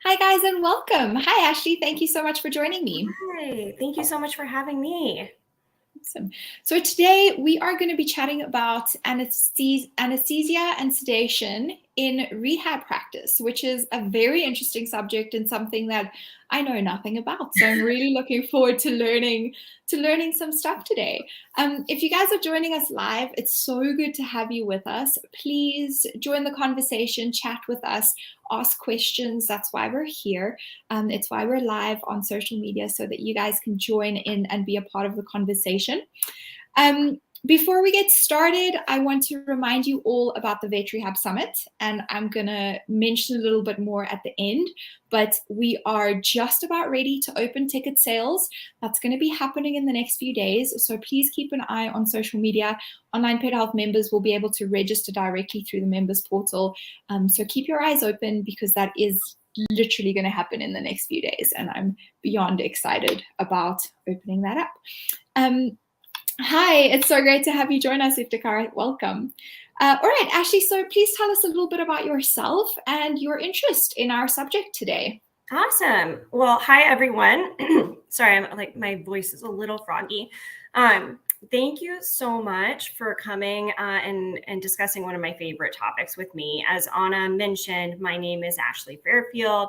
Hi, guys, and welcome. Hi, Ashley. Thank you so much for joining me. Hi, thank you so much for having me. Awesome. So today we are going to be chatting about anesthesia and sedation in rehab practice, which is a very interesting subject and something that I know nothing about. So I'm really looking forward to learning some stuff today. If you guys are joining us live, it's so good to have you with us. Please join the conversation, chat with us, ask questions. That's why we're here. It's why we're live on social media so that you guys can join in and be a part of the conversation. Before we get started, I want to remind you all about the Vet Rehab Summit, and I'm going to mention a little bit more at the end, but we are just about ready to open ticket sales. That's going to be happening in the next few days, so please keep an eye on social media. Online Pet Health members will be able to register directly through the members portal, so keep your eyes open because that is literally going to happen in the next few days, and I'm beyond excited about opening that up. Hi, it's so great to have you join us, Iftikhar. Welcome. All right, Ashley, so please tell us a little bit about yourself and your interest in our subject today. Awesome. Well, hi, everyone. Sorry, my voice is a little froggy. Thank you so much for coming and discussing one of my favorite topics with me. As Anna mentioned, my name is Ashleigh Fairfield.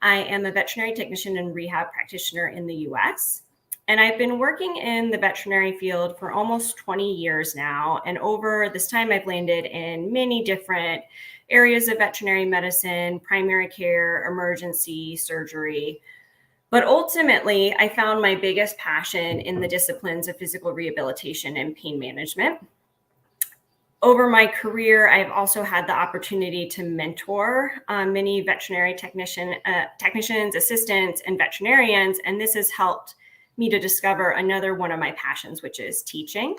I am a veterinary technician and rehab practitioner in the U.S., and I've been working in the veterinary field for almost 20 years now. And over this time, I've landed in many different areas of veterinary medicine, primary care, emergency, surgery. But ultimately, I found my biggest passion in the disciplines of physical rehabilitation and pain management. Over my career, I've also had the opportunity to mentor many veterinary technicians, assistants, and veterinarians, and this has helped me to discover another one of my passions, which is teaching.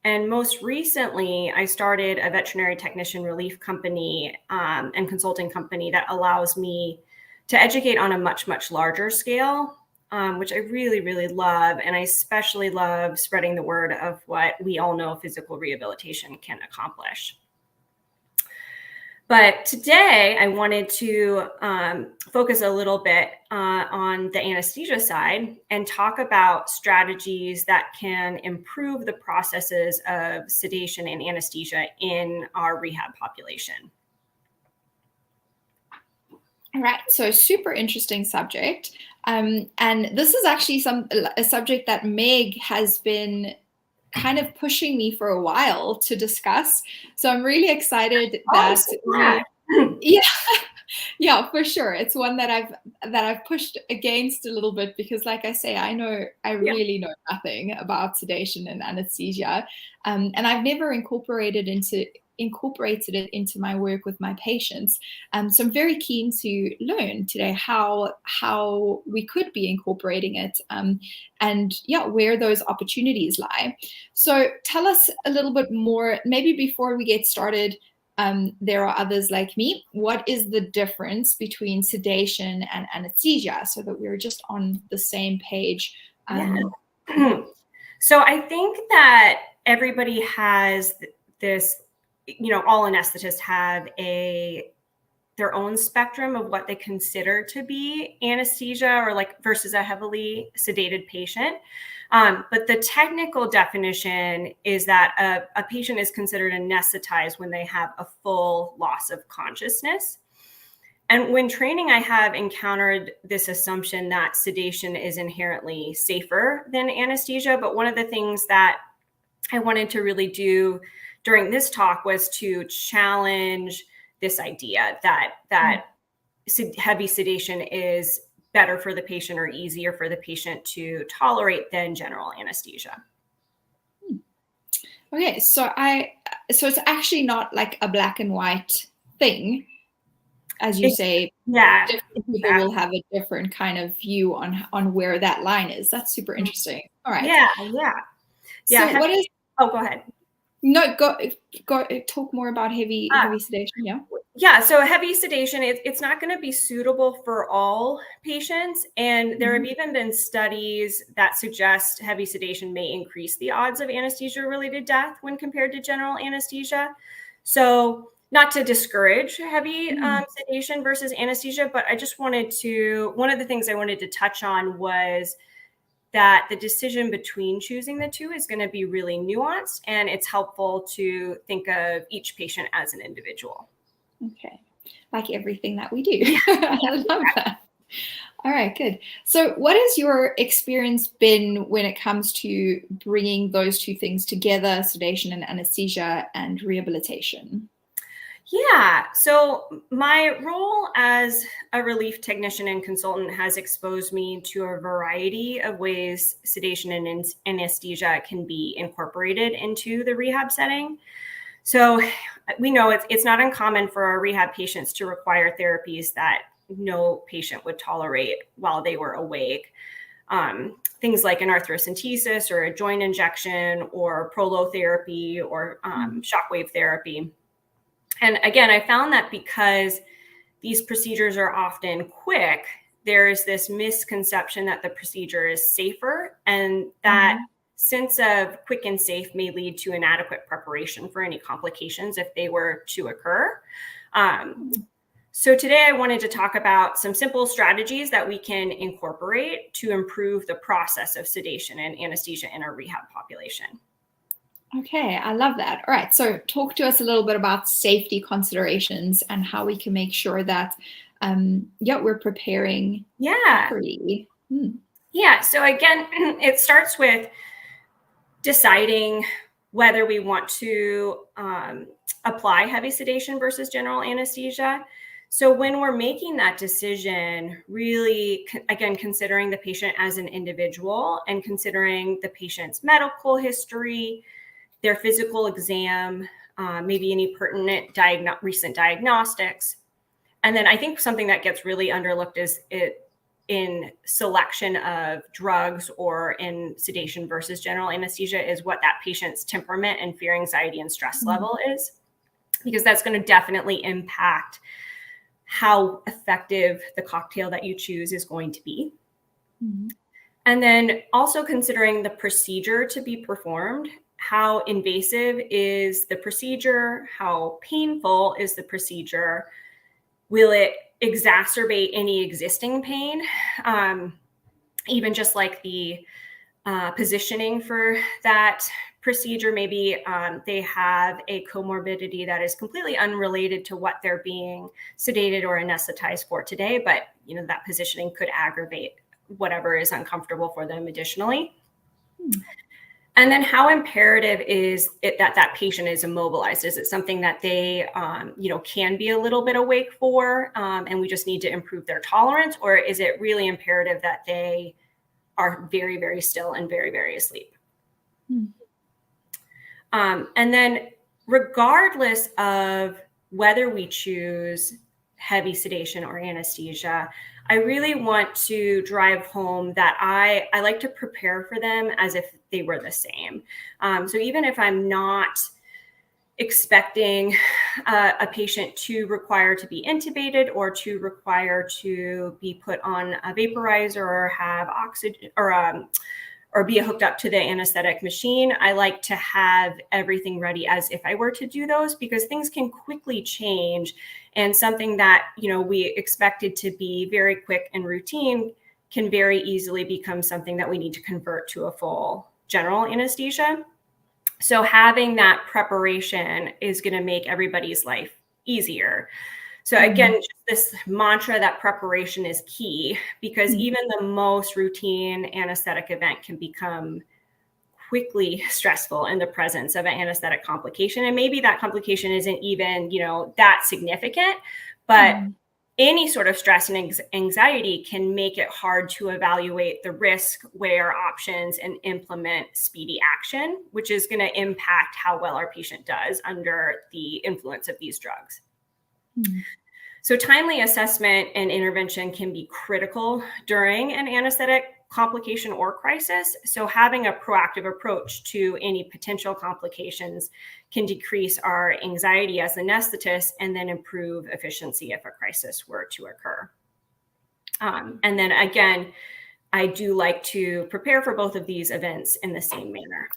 And most recently, I started a veterinary technician relief company and consulting company that allows me to educate on a much, much larger scale, which I really, really love. And I especially love spreading the word of what we all know physical rehabilitation can accomplish. But today I wanted to focus a little bit on the anesthesia side and talk about strategies that can improve the processes of sedation and anesthesia in our rehab population. All right, so super interesting subject. And this is actually a subject that Meg has been kind of pushing me for a while to discuss. So I'm really excited that yeah, for sure. It's one that I've pushed against a little bit because, like I say, I really know nothing about sedation and anesthesia, and I've never incorporated it into my work with my patients. So I'm very keen to learn today how we could be incorporating it, and yeah, where those opportunities lie. So tell us a little bit more, maybe before we get started. There are others like me. What is the difference between sedation and anesthesia so that we're just on the same page? So I think that everybody has this, all anesthetists have their own spectrum of what they consider to be anesthesia or versus a heavily sedated patient. But the technical definition is that a patient is considered anesthetized when they have a full loss of consciousness. And when training, I have encountered this assumption that sedation is inherently safer than anesthesia. But one of the things that I wanted to really do during this talk was to challenge this idea that heavy sedation is better for the patient or easier for the patient to tolerate than general anesthesia. Okay, so it's actually not like a black and white thing, as you say. Yeah, different people will have a different kind of view on where that line is. That's super interesting. All right. Yeah. So what is? Oh, go ahead. No, go talk more about heavy sedation. Yeah, so heavy sedation, it's not going to be suitable for all patients. And there have even been studies that suggest heavy sedation may increase the odds of anesthesia-related death when compared to general anesthesia. So not to discourage heavy sedation versus anesthesia, but I just wanted to, one of the things I wanted to touch on was that the decision between choosing the two is going to be really nuanced, and it's helpful to think of each patient as an individual. Okay. Like everything that we do. I love that. All right, good. So what has your experience been when it comes to bringing those two things together, sedation and anesthesia and rehabilitation? Yeah, so my role as a relief technician and consultant has exposed me to a variety of ways sedation and anesthesia can be incorporated into the rehab setting. So we know it's not uncommon for our rehab patients to require therapies that no patient would tolerate while they were awake. Things like an arthrocentesis or a joint injection or prolotherapy or shockwave therapy. And again, I found that because these procedures are often quick, there is this misconception that the procedure is safer, and that sense of quick and safe may lead to inadequate preparation for any complications if they were to occur. So today I wanted to talk about some simple strategies that we can incorporate to improve the process of sedation and anesthesia in our rehab population. Okay, I love that. All right, so talk to us a little bit about safety considerations and how we can make sure that we're preparing properly. Yeah, so again, it starts with deciding whether we want to apply heavy sedation versus general anesthesia. So when we're making that decision, really, again, considering the patient as an individual and considering the patient's medical history, their physical exam, maybe any pertinent recent diagnostics. And then I think something that gets really underlooked is in selection of drugs or in sedation versus general anesthesia is what that patient's temperament and fear, anxiety, and stress level is, because that's going to definitely impact how effective the cocktail that you choose is going to be. And then also considering the procedure to be performed. How invasive is the procedure? How painful is the procedure? Will it exacerbate any existing pain? Even just like the positioning for that procedure, maybe they have a comorbidity that is completely unrelated to what they're being sedated or anesthetized for today, but that positioning could aggravate whatever is uncomfortable for them additionally. And then how imperative is it that that patient is immobilized? Is it something that they, can be a little bit awake for, and we just need to improve their tolerance? Or is it really imperative that they are very, very still and very, very asleep? And then regardless of whether we choose heavy sedation or anesthesia, I really want to drive home that I like to prepare for them as if they were the same. So even if I'm not expecting a patient to require to be intubated or to require to be put on a vaporizer or have oxygen or be hooked up to the anesthetic machine, I like to have everything ready as if I were to do those, because things can quickly change. And something that, we expected to be very quick and routine can very easily become something that we need to convert to a full general anesthesia. So having that preparation is going to make everybody's life easier. So again, just this mantra that preparation is key, because even the most routine anesthetic event can become quickly stressful in the presence of an anesthetic complication. And maybe that complication isn't even, that significant, but any sort of stress and anxiety can make it hard to evaluate the risk, weigh our options, and implement speedy action, which is going to impact how well our patient does under the influence of these drugs. So timely assessment and intervention can be critical during an anesthetic complication or crisis. So having a proactive approach to any potential complications can decrease our anxiety as anesthetists and then improve efficiency if a crisis were to occur. And then again, I do like to prepare for both of these events in the same manner.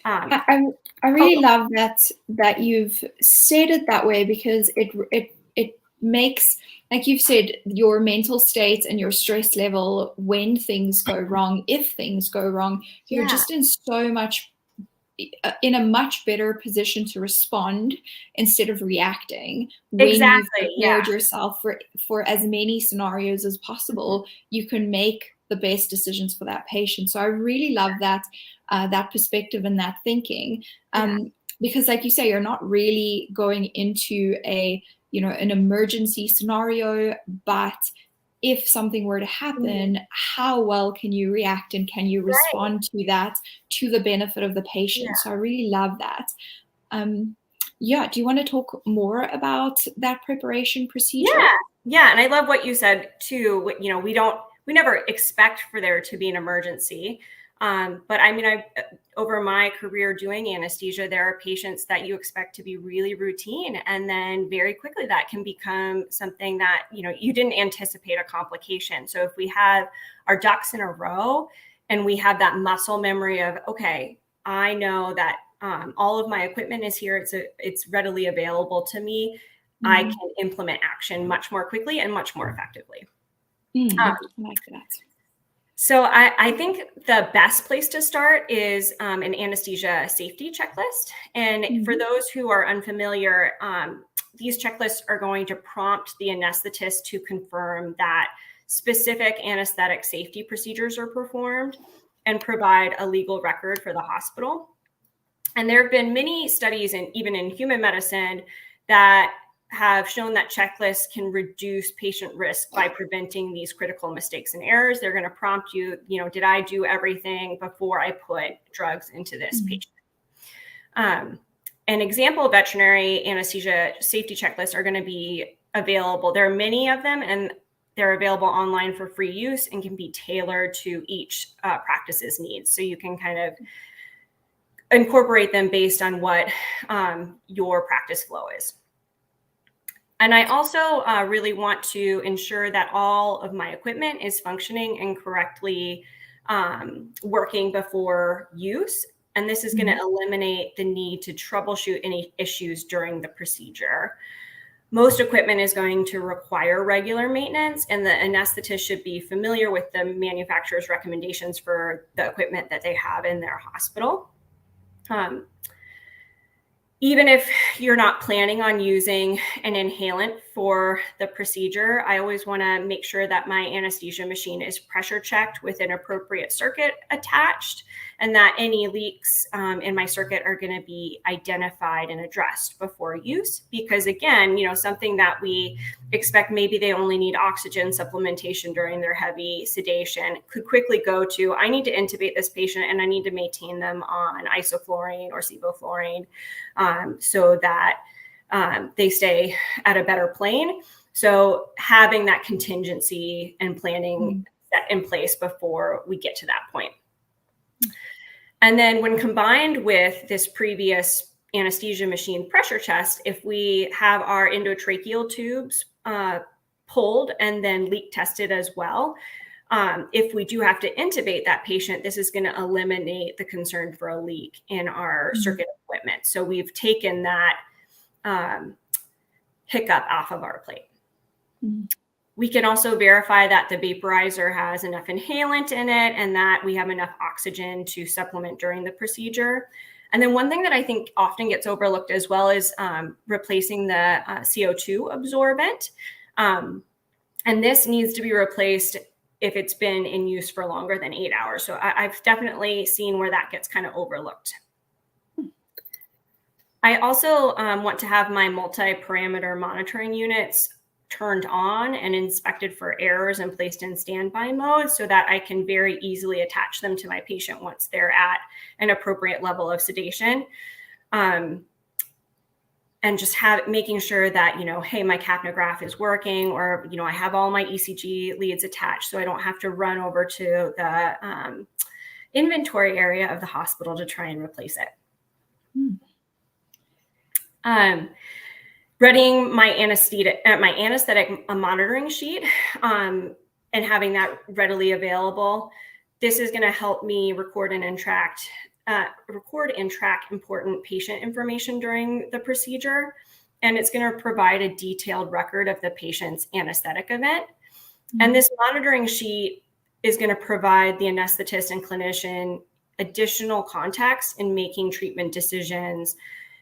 I really love that you've said it that way, because it makes, like you've said, your mental state and your stress level when things go wrong, if things go wrong, you're just in a much better position to respond instead of reacting. When you've prepared yourself for as many scenarios as possible, you can make the best decisions for that patient. So I really love that perspective and that thinking, because like you say, you're not really going into an emergency scenario, but if something were to happen, how well can you react and can you respond to that to the benefit of the patient? So I really love that. Do you want to talk more about that preparation procedure? Yeah. And I love what you said too. We never expect for there to be an emergency. But I mean, over my career doing anesthesia, there are patients that you expect to be really routine, and then very quickly that can become something that, you didn't anticipate a complication. So if we have our ducks in a row and we have that muscle memory of, okay, I know that all of my equipment is here, it's readily available to me, I can implement action much more quickly and much more effectively. I like that. So I think the best place to start is an anesthesia safety checklist. And for those who are unfamiliar, these checklists are going to prompt the anesthetist to confirm that specific anesthetic safety procedures are performed and provide a legal record for the hospital. And there have been many studies, and even in human medicine, that have shown that checklists can reduce patient risk by preventing these critical mistakes and errors. They're going to prompt you, did I do everything before I put drugs into this patient? An example veterinary anesthesia safety checklists are going to be available. There are many of them, and they're available online for free use and can be tailored to each practice's needs. So you can kind of incorporate them based on what your practice flow is. And I also really want to ensure that all of my equipment is functioning and correctly working before use. And this is going to eliminate the need to troubleshoot any issues during the procedure. Most equipment is going to require regular maintenance, and the anesthetist should be familiar with the manufacturer's recommendations for the equipment that they have in their hospital. Even if you're not planning on using an inhalant for the procedure, I always want to make sure that my anesthesia machine is pressure checked with an appropriate circuit attached, and that any leaks in my circuit are going to be identified and addressed before use. Because again, something that we expect, maybe they only need oxygen supplementation during their heavy sedation, could quickly go to, I need to intubate this patient and I need to maintain them on isoflurane or sevoflurane so that they stay at a better plane. So having that contingency and planning set in place before we get to that point. And then when combined with this previous anesthesia machine pressure test, if we have our endotracheal tubes pulled and then leak tested as well, if we do have to intubate that patient, this is going to eliminate the concern for a leak in our circuit equipment. So we've taken that hiccup off of our plate. We can also verify that the vaporizer has enough inhalant in it and that we have enough oxygen to supplement during the procedure. And then one thing that I think often gets overlooked as well is replacing the CO2 absorbent. And this needs to be replaced if it's been in use for longer than 8 hours. So I've definitely seen where that gets kind of overlooked. I also want to have my multi-parameter monitoring units turned on and inspected for errors and placed in standby mode so that I can very easily attach them to my patient once they're at an appropriate level of sedation. And just making sure that, hey, my capnograph is working, or, I have all my ECG leads attached so I don't have to run over to the inventory area of the hospital to try and replace it. Readying my anesthetic monitoring sheet and having that readily available. This is going to help me record and track record and track important patient information during the procedure. And it's going to provide a detailed record of the patient's anesthetic event. And this monitoring sheet is going to provide the anesthetist and clinician additional context in making treatment decisions,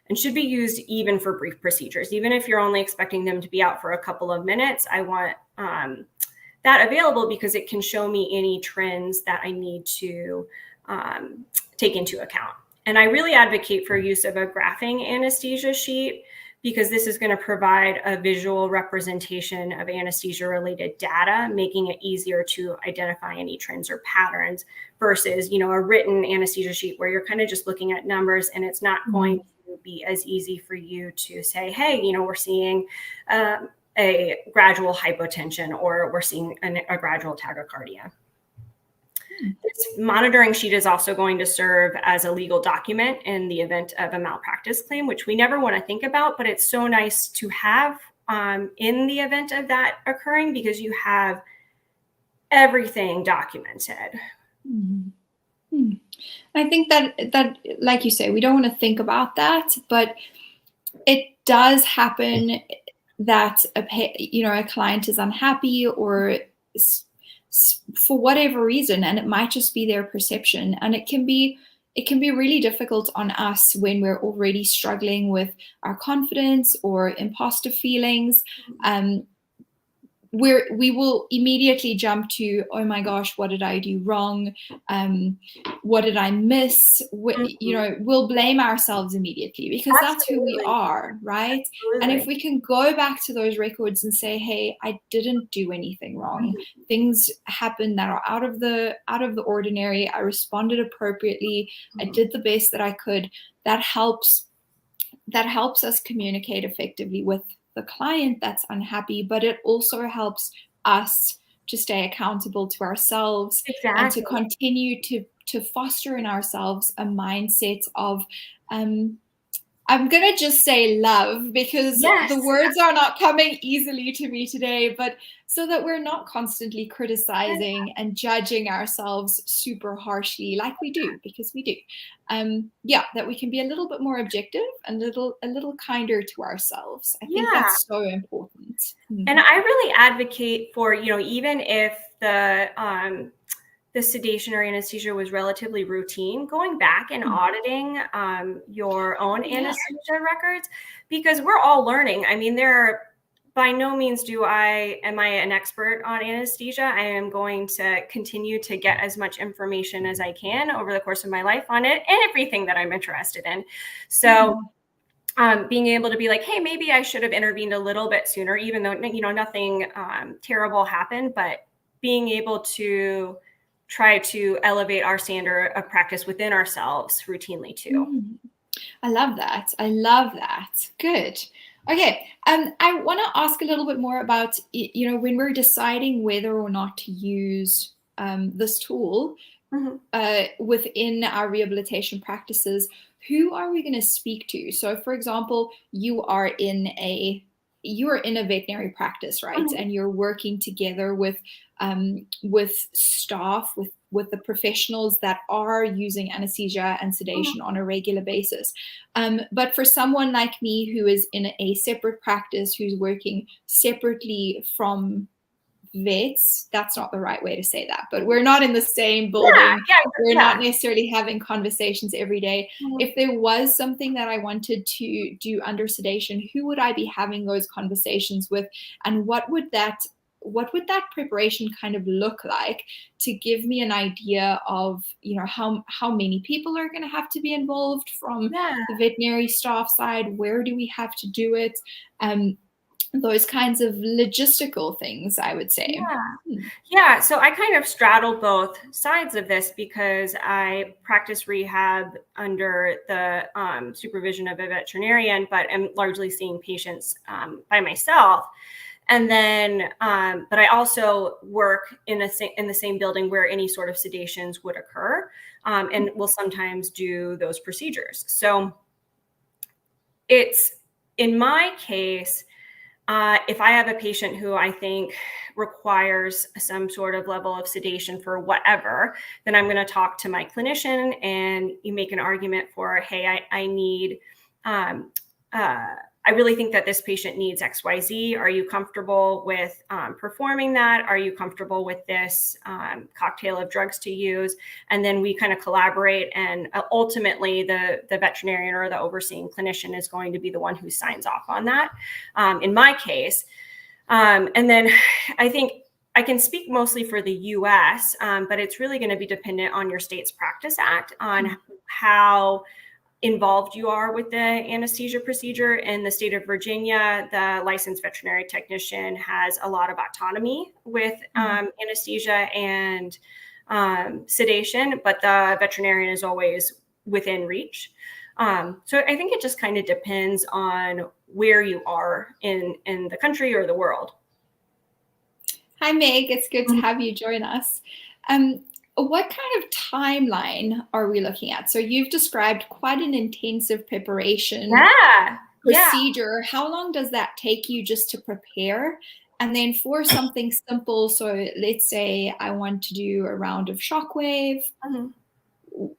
and should be used even for brief procedures. Even if you're only expecting them to be out for a couple of minutes, I want that available because it can show me any trends that I need to take into account. And I really advocate for use of a graphing anesthesia sheet, because this is going to provide a visual representation of anesthesia-related data, making it easier to identify any trends or patterns versus, a written anesthesia sheet where you're kind of just looking at numbers, and it's not going to be as easy for you to say, hey, we're seeing a gradual hypotension, or we're seeing a gradual tachycardia. This monitoring sheet is also going to serve as a legal document in the event of a malpractice claim, which we never want to think about, but it's so nice to have in the event of that occurring, because you have everything documented. I think that, like you say, we don't want to think about that, but it does happen that a client is unhappy or for whatever reason, and it might just be their perception, and it can be really difficult on us when we're already struggling with our confidence or imposter feelings. We will immediately jump to, oh my gosh, what did I do wrong? What did I miss? We'll blame ourselves immediately, because that's who we are, right? Absolutely. And if we can go back to those records and say, hey, I didn't do anything wrong. Things happen that are out of the ordinary. I responded appropriately. I did the best that I could. That helps us communicate effectively with the client that's unhappy, but it also helps us to stay accountable to ourselves. Exactly. And to continue to foster in ourselves a mindset of I'm going to just say love, because the words are not coming easily to me today, but so that we're not constantly criticizing and judging ourselves super harshly like we do, because we do. That we can be a little bit more objective and a little kinder to ourselves. I think that's so important. And I really advocate for, even if the sedation or anesthesia was relatively routine, going back and auditing your own anesthesia records, because we're all learning. I mean, by no means am I an expert on anesthesia. I am going to continue to get as much information as I can over the course of my life on it and everything that I'm interested in. So being able to be like, hey, maybe I should have intervened a little bit sooner, even though, nothing terrible happened, but being able to try to elevate our standard of practice within ourselves routinely too. I love that. Good. Okay. I want to ask a little bit more about, when we're deciding whether or not to use this tool within our rehabilitation practices, who are we going to speak to? So for example, you are in a veterinary practice, right? And you're working together with staff, with the professionals that are using anesthesia and sedation on a regular basis. But for someone like me who is in a separate practice, who's working separately from vets, that's not the right way to say that, but we're not in the same building. We're not necessarily having conversations every day. If there was something that I wanted to do under sedation, who would I be having those conversations with, and what would that preparation kind of look like, to give me an idea of how many people are going to have to be involved from the veterinary staff side? Where do we have to do it? Those kinds of logistical things, I would say. Yeah. So I kind of straddle both sides of this, because I practice rehab under the supervision of a veterinarian, but am largely seeing patients by myself. And then, but I also work in the same building where any sort of sedations would occur, and will sometimes do those procedures. So it's, in my case, If I have a patient who I think requires some sort of level of sedation for whatever, then I'm going to talk to my clinician and you make an argument for, hey, I need, I really think that this patient needs XYZ. Are you comfortable with performing that? Are you comfortable with this cocktail of drugs to use? And then we kind of collaborate, and ultimately the veterinarian or the overseeing clinician is going to be the one who signs off on that in my case. And then I think I can speak mostly for the US, but it's really going to be dependent on your state's Practice Act on how involved you are with the anesthesia procedure. In the state of Virginia, the licensed veterinary technician has a lot of autonomy with anesthesia and sedation, but the veterinarian is always within reach. So I think it just kind of depends on where you are in the country or the world. Hi, Meg. It's good to have you join us. What kind of timeline are we looking at? So you've described quite an intensive preparation procedure. Yeah. How long does that take you just to prepare? And then for something simple, so let's say I want to do a round of shockwave,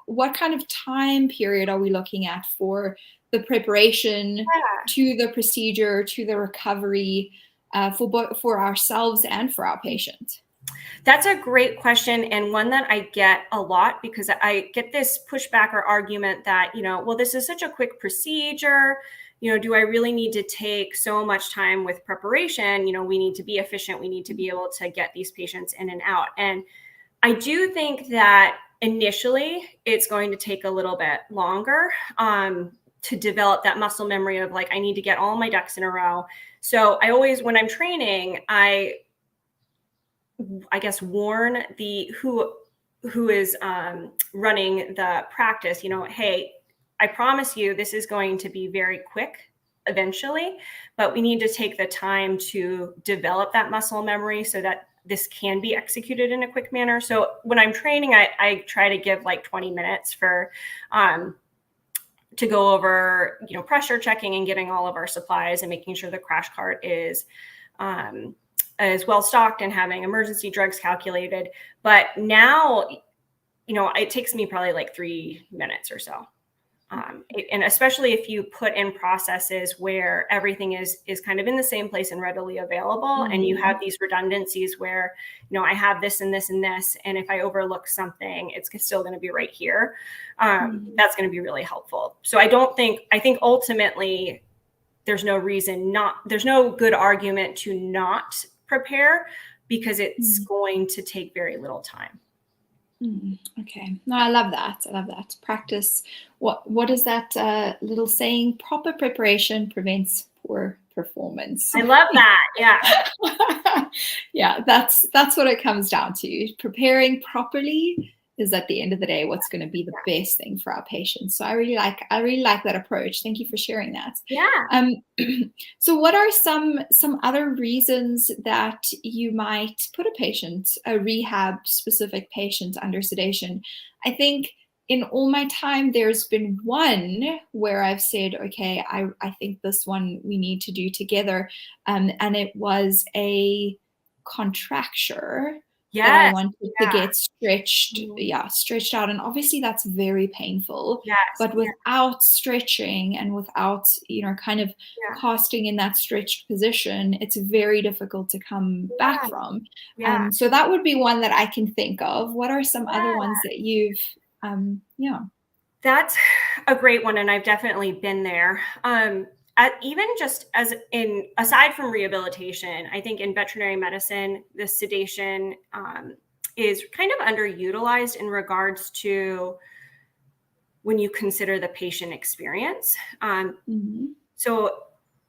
what kind of time period are we looking at for the preparation to the procedure, to the recovery, for ourselves and for our patients? That's a great question, and one that I get a lot, because I get this pushback or argument that, well, this is such a quick procedure. Do I really need to take so much time with preparation? We need to be efficient. We need to be able to get these patients in and out. And I do think that initially it's going to take a little bit longer to develop that muscle memory of like, I need to get all my ducks in a row. So I always, when I'm training, I guess warn who is running the practice, hey, I promise you this is going to be very quick eventually, but we need to take the time to develop that muscle memory so that this can be executed in a quick manner. So when I'm training, I try to give like 20 minutes for to go over, pressure checking and getting all of our supplies and making sure the crash cart is well stocked and having emergency drugs calculated. But now, it takes me probably like 3 minutes or so. And especially if you put in processes where everything is kind of in the same place and readily available, and you have these redundancies where, I have this and this and this, and if I overlook something, it's still going to be right here. That's going to be really helpful. So I think ultimately there's no good argument to not prepare, because it's going to take very little time. Okay. No, I love that. Practice. What is that little saying? Proper preparation prevents poor performance. I love that. Yeah. Yeah, that's what it comes down to. Preparing properly is at the end of the day what's going to be the best thing for our patients. So I really like that approach. Thank you for sharing that. Yeah. So what are some other reasons that you might put a rehab specific patient under sedation? I think in all my time, there's been one where I've said, okay, I think this one we need to do together. And it was a contracture that I wanted to get stretched out. And obviously that's very painful, but without stretching and without, kind of casting in that stretched position, it's very difficult to come back from. So that would be one that I can think of. What are some other ones that you've, That's a great one. And I've definitely been there. Even just aside from rehabilitation, I think in veterinary medicine, the sedation is kind of underutilized in regards to when you consider the patient experience. So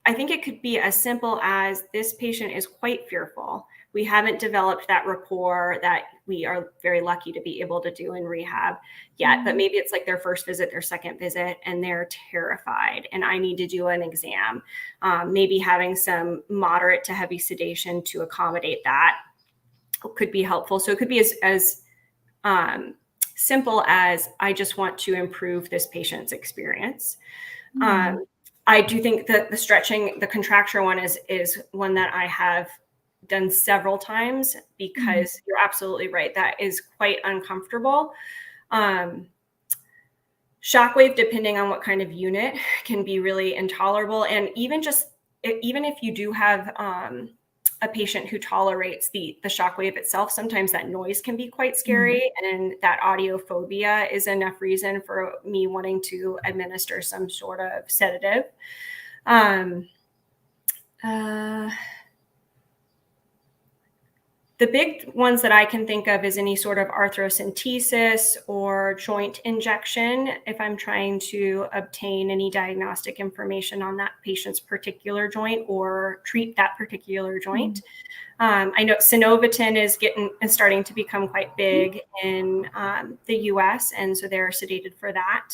I think it could be as simple as this patient is quite fearful. We haven't developed that rapport that we are very lucky to be able to do in rehab yet, but maybe it's like their first visit, their second visit, and they're terrified and I need to do an exam. Maybe having some moderate to heavy sedation to accommodate that could be helpful. So it could be as simple as I just want to improve this patient's experience. I do think that the stretching, the contracture one is one that I have done several times, because you're absolutely right. That is quite uncomfortable. Shockwave, depending on what kind of unit, can be really intolerable. And even if you do have a patient who tolerates the shockwave itself, sometimes that noise can be quite scary. And that audiophobia is enough reason for me wanting to administer some sort of sedative. The big ones that I can think of is any sort of arthrocentesis or joint injection, if I'm trying to obtain any diagnostic information on that patient's particular joint or treat that particular joint. I know Synovitin is starting to become quite big in the US, and so they're sedated for that.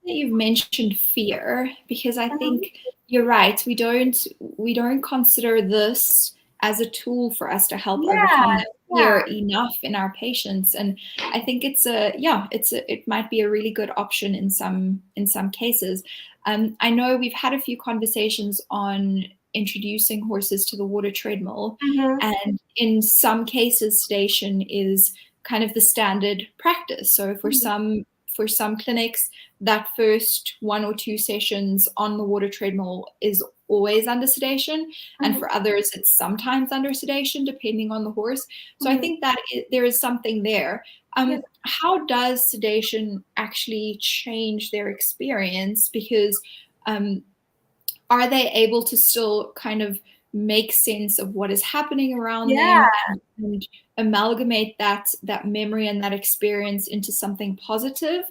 You've mentioned fear, because I think you're right. We don't consider this as a tool for us to help overcome that fear enough in our patients. And I think it might be a really good option in some cases. I know we've had a few conversations on introducing horses to the water treadmill, and in some cases, sedation is kind of the standard practice. So for some clinics, that first 1 or 2 sessions on the water treadmill is always under sedation. And for others, it's sometimes under sedation, depending on the horse. So I think that there is something there. How does sedation actually change their experience? Because are they able to still kind of make sense of what is happening around them and amalgamate that memory and that experience into something positive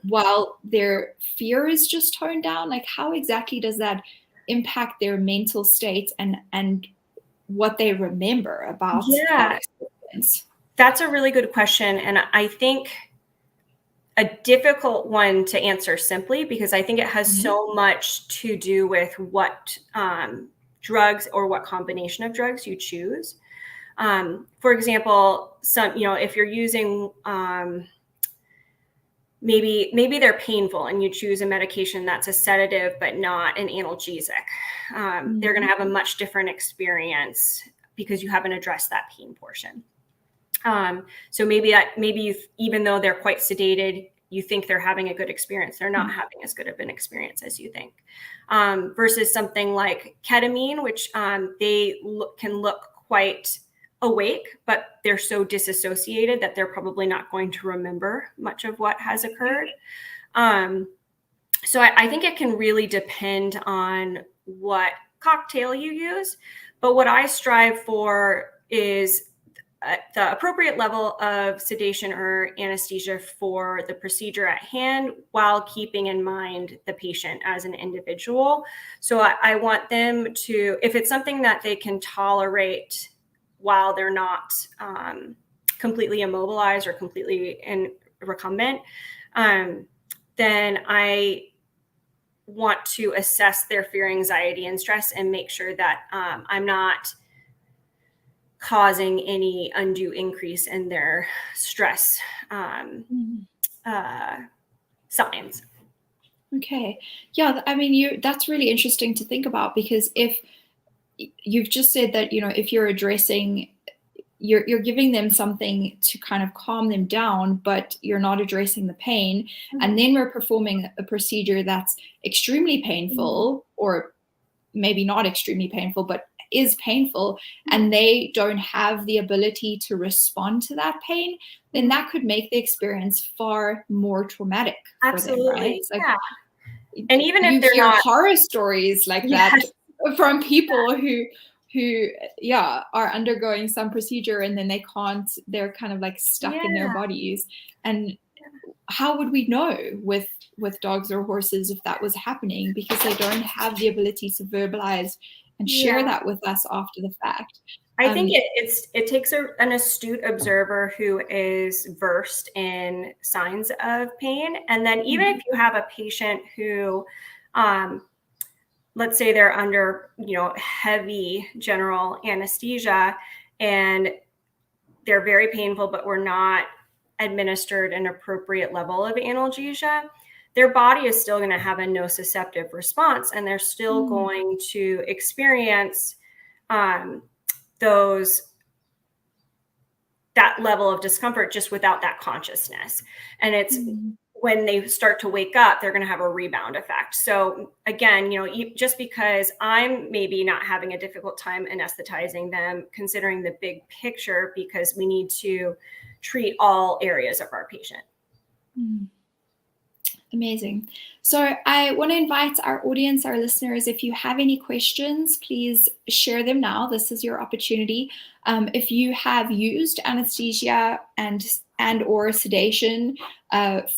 while their fear is just toned down? Like, how exactly does that impact their mental state and what they remember about that experience? That's a really good question. And I think a difficult one to answer simply, because I think it has so much to do with what drugs or what combination of drugs you choose. For example, if you're using, maybe they're painful and you choose a medication that's a sedative but not an analgesic, they're going to have a much different experience because you haven't addressed that pain portion. So maybe even though they're quite sedated, you think they're having a good experience, they're not having as good of an experience as you think. Versus something like ketamine, which can look quite awake, but they're so disassociated that they're probably not going to remember much of what has occurred. So I think it can really depend on what cocktail you use. But what I strive for is the appropriate level of sedation or anesthesia for the procedure at hand, while keeping in mind the patient as an individual. So I want them to, if it's something that they can tolerate while they're not completely immobilized or completely recumbent, then I want to assess their fear, anxiety, and stress and make sure that I'm not causing any undue increase in their stress signs. Okay. Yeah, I mean, that's really interesting to think about, because if you've just said that, if you're addressing, you're giving them something to kind of calm them down, but you're not addressing the pain. And then we're performing a procedure that's extremely painful, or maybe not extremely painful, but is painful, and they don't have the ability to respond to that pain, then that could make the experience far more traumatic for them, right? Like, and even if they're hear not horror stories like that from people who are undergoing some procedure, and then they're kind of like stuck in their bodies. And how would we know with dogs or horses if that was happening? Because they don't have the ability to verbalize and share that with us after the fact. I think it takes an astute observer who is versed in signs of pain. And then even if you have a patient who, let's say they're under, heavy general anesthesia and they're very painful, but we're not administered an appropriate level of analgesia, their body is still going to have a nociceptive response, and they're still going to experience that level of discomfort just without that consciousness. And it's when they start to wake up, they're going to have a rebound effect. So again, just because I'm maybe not having a difficult time anesthetizing them, considering the big picture, because we need to treat all areas of our patient. Amazing. So I want to invite our audience, our listeners, if you have any questions, please share them now. This is your opportunity. If you have used anesthesia and or sedation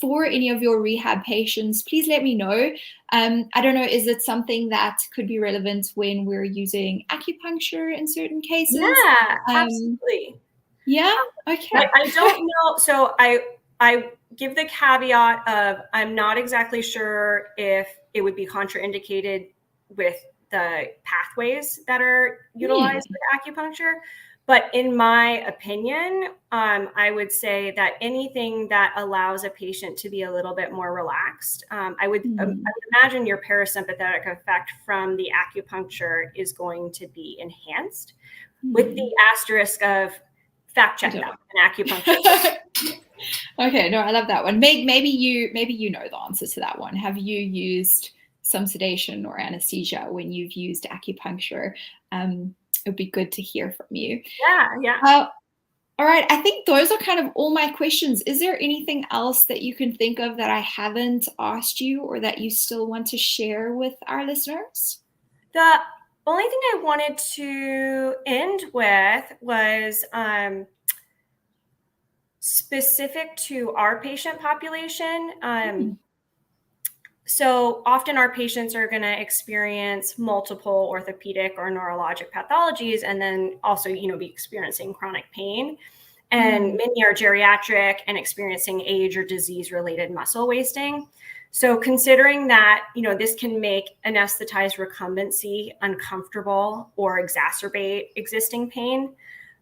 for any of your rehab patients, please let me know. I don't know, is it something that could be relevant when we're using acupuncture in certain cases? Yeah, absolutely. Yeah, okay. I don't know. So I give the caveat of I'm not exactly sure if it would be contraindicated with the pathways that are utilized with acupuncture. But in my opinion, I would say that anything that allows a patient to be a little bit more relaxed, I would imagine your parasympathetic effect from the acupuncture is going to be enhanced with the asterisk of fact check that an acupuncture. Okay, no, I love that one. Maybe you know the answer to that one. Have you used some sedation or anesthesia when you've used acupuncture? It would be good to hear from you. Yeah. All right, I think those are kind of all my questions. Is there anything else that you can think of that I haven't asked you or that you still want to share with our listeners? The only thing I wanted to end with was specific to our patient population. So often our patients are going to experience multiple orthopedic or neurologic pathologies, and then also, be experiencing chronic pain. And many are geriatric and experiencing age or disease-related muscle wasting. So considering that, this can make anesthetized recumbency uncomfortable or exacerbate existing pain.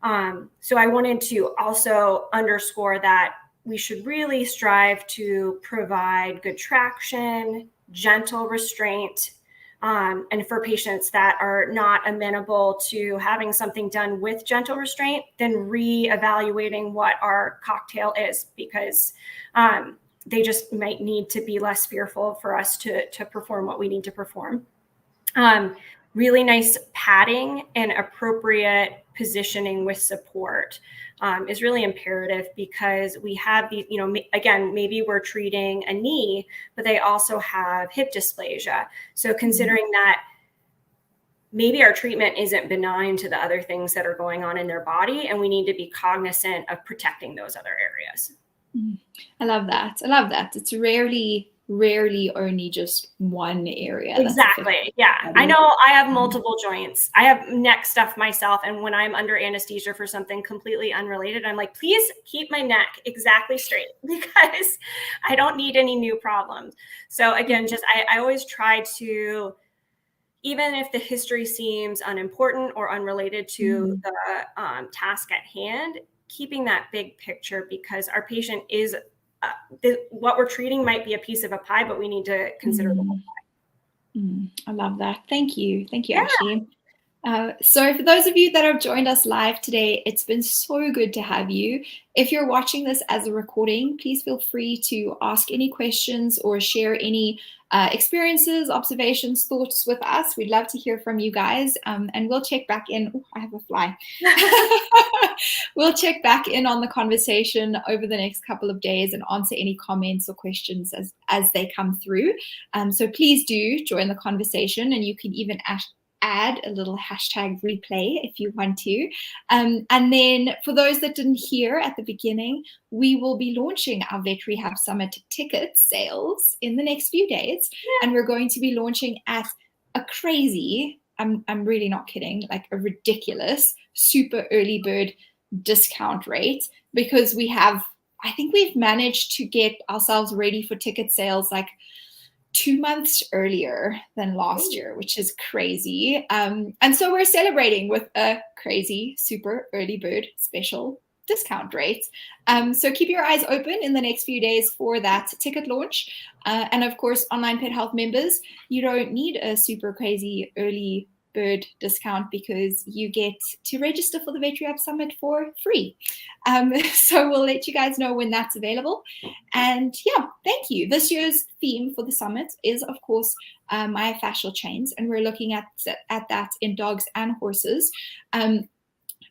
So I wanted to also underscore that we should really strive to provide good traction, gentle restraint, and for patients that are not amenable to having something done with gentle restraint, then reevaluating what our cocktail is, because they just might need to be less fearful for us to perform what we need to perform. Really nice padding and appropriate positioning with support is really imperative, because we have these, again, maybe we're treating a knee, but they also have hip dysplasia. So considering that maybe our treatment isn't benign to the other things that are going on in their body, and we need to be cognizant of protecting those other areas. I love that. It's rarely only just one area. Exactly. Yeah. I know I have multiple joints. I have neck stuff myself. And when I'm under anesthesia for something completely unrelated, I'm like, please keep my neck exactly straight, because I don't need any new problems. So again, I always try to, even if the history seems unimportant or unrelated to the task at hand, keeping that big picture, because our patient is what we're treating might be a piece of a pie, but we need to consider the whole pie. I love that. Thank you, Ashleigh. So for those of you that have joined us live today, it's been so good to have you. If you're watching this as a recording, please feel free to ask any questions or share any experiences, observations, thoughts with us. We'd love to hear from you guys, and we'll check back in. Oh, I have a fly. We'll check back in on the conversation over the next couple of days and answer any comments or questions as they come through. So please do join the conversation, and you can even add a little hashtag replay if you want to. And then for those that didn't hear at the beginning, we will be launching our Vet Rehab Summit ticket sales in the next few days. And we're going to be launching at a crazy, I'm really not kidding, like a ridiculous super early bird discount rate, because I think we've managed to get ourselves ready for ticket sales like 2 months earlier than last year, which is crazy. And so we're celebrating with a crazy super early bird special discount rate. So keep your eyes open in the next few days for that ticket launch. And of course, Online Pet Health members, you don't need a super crazy early bird discount because you get to register for the Vet Rehab Summit for free. So we'll let you guys know when that's available. And yeah, thank you. This year's theme for the summit is, of course, myofascial chains, and we're looking at that in dogs and horses.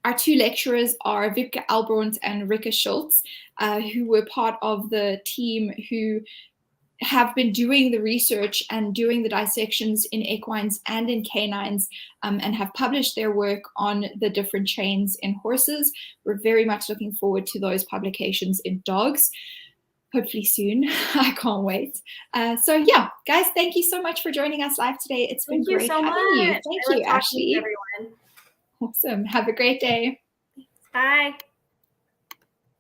Our two lecturers are Wipke Albrandt and Rika Schultz, who were part of the team who have been doing the research and doing the dissections in equines and in canines, and have published their work on the different chains in horses. We're very much looking forward to those publications in dogs, hopefully soon. I can't wait. So yeah, guys, thank you so much for joining us live today. It's been great having you. Thank you, Ashleigh. Awesome. Have a great day. Bye.